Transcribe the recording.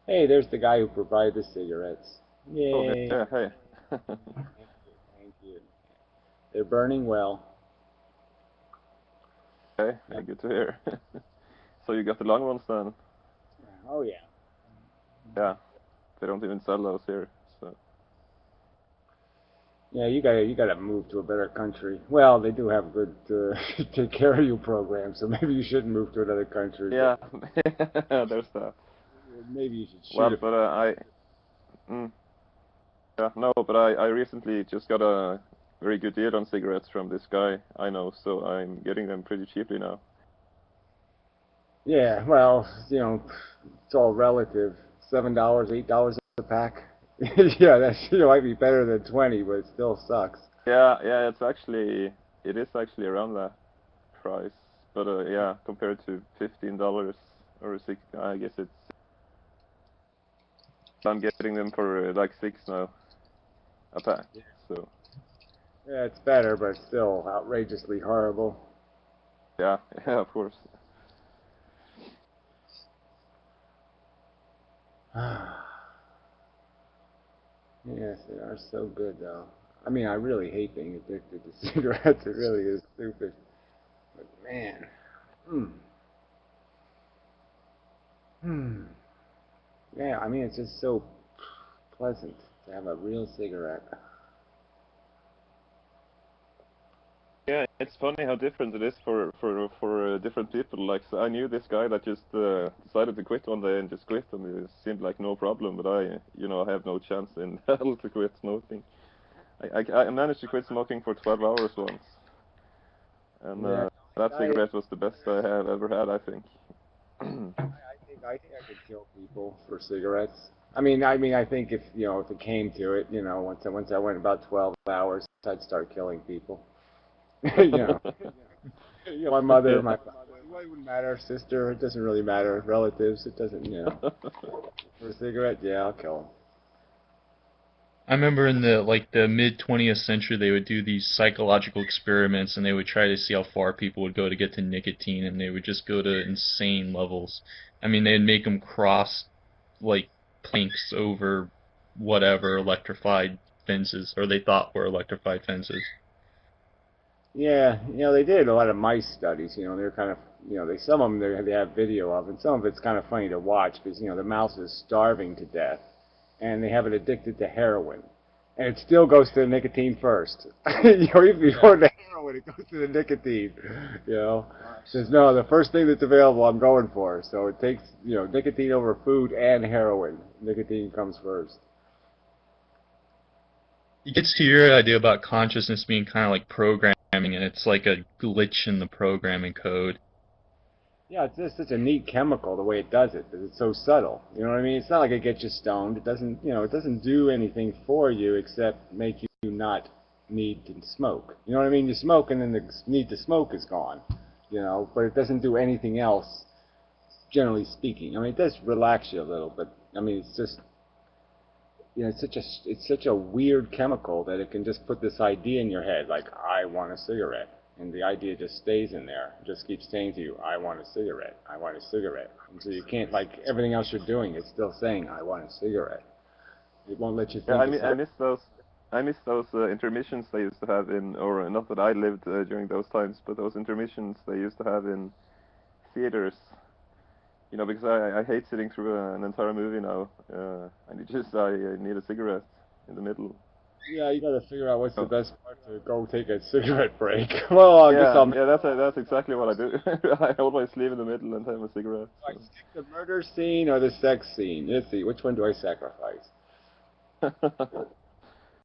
Hey, there's the guy who provided the cigarettes. Oh, yeah, Yay. yeah, hey. Thank you. Thank you. They're burning well. Okay, Yeah. good to hear. So you got the long ones then? Oh yeah. Yeah, they don't even sell those here. So Yeah, you gotta move to a better country. Well, they do have good take care of you program, so maybe you shouldn't move to another country, but yeah, there's that. maybe you should shoot Well, it. but mm, yeah, no, but I recently just got a very good deal on cigarettes from this guy I know, so I'm getting them pretty cheaply now. Yeah, well, it's all relative. $7, $8 a pack. Yeah, might be better than 20, but it still sucks. Yeah, yeah, it is actually around that price, but yeah, compared to $15 or six, I guess it's I'm getting them for like six now a pack. So Yeah, it's better, but it's still outrageously horrible. yeah, yeah, of course. Yes, they are so good, though. I mean, I really hate being addicted to cigarettes. It really is stupid. But man, hmm, hmm. Yeah, I mean, it's just so pleasant to have a real cigarette. Yeah, it's funny how different it is for different people. Like, so I knew this guy that just decided to quit one day and just quit, and it seemed like no problem. But I have no chance in hell to quit smoking. I managed to quit smoking for 12 hours once, and Yeah, that I, cigarette was the best I have ever had, I think. I think I could kill people for cigarettes. I mean, I think if it came to it, once I went about 12 hours, I'd start killing people. you know, my mother, Yeah. my father, well, it wouldn't matter, sister, it doesn't really matter, relatives, it doesn't. For a cigarette, yeah, I'll kill I remember in the mid 20th century they would do these psychological experiments and they would try to see how far people would go to get to nicotine and they would just go to insane levels. I mean, they'd make them cross like planks over whatever electrified fences or they thought were electrified fences. Yeah, they did a lot of mice studies. They're kind of, they some of them they have video of, and some of it's kind of funny to watch because the mouse is starving to death, and they have it addicted to heroin, and it still goes to the nicotine first. Even before the heroin, it goes to the nicotine. Says no, the first thing that's available, I'm going for. So it takes nicotine over food and heroin. Nicotine comes first. It gets to your idea about consciousness being kind of like programming and it's like a glitch in the programming code. Yeah, it's just such a neat chemical the way it does it, because it's so subtle. You know what I mean? It's not like it gets you stoned. It doesn't do anything for you except make you not need to smoke. You know what I mean? You smoke and then the need to smoke is gone. But it doesn't do anything else, generally speaking. I mean, it does relax you a little, but I mean, it's just it's such a weird chemical that it can just put this idea in your head, like I want a cigarette, and the idea just stays in there. It just keeps saying to you, I want a cigarette, I want a cigarette, and so you can't like everything else you're doing. It's still saying, I want a cigarette. It won't let you Yeah, think a I cigarette. miss those. I miss those intermissions they used to have in, or not that I lived during those times, but those intermissions they used to have in theaters. Because I hate sitting through an entire movie now. I need a cigarette in the middle. Yeah, you got to figure out what's the Oh. best part to go take a cigarette break. Well, I guess Yeah, I'll. yeah, that's exactly what I do. I always leave in the middle and have a cigarette. Do I skip the murder scene or the sex scene? Let's see, which one do I sacrifice? So.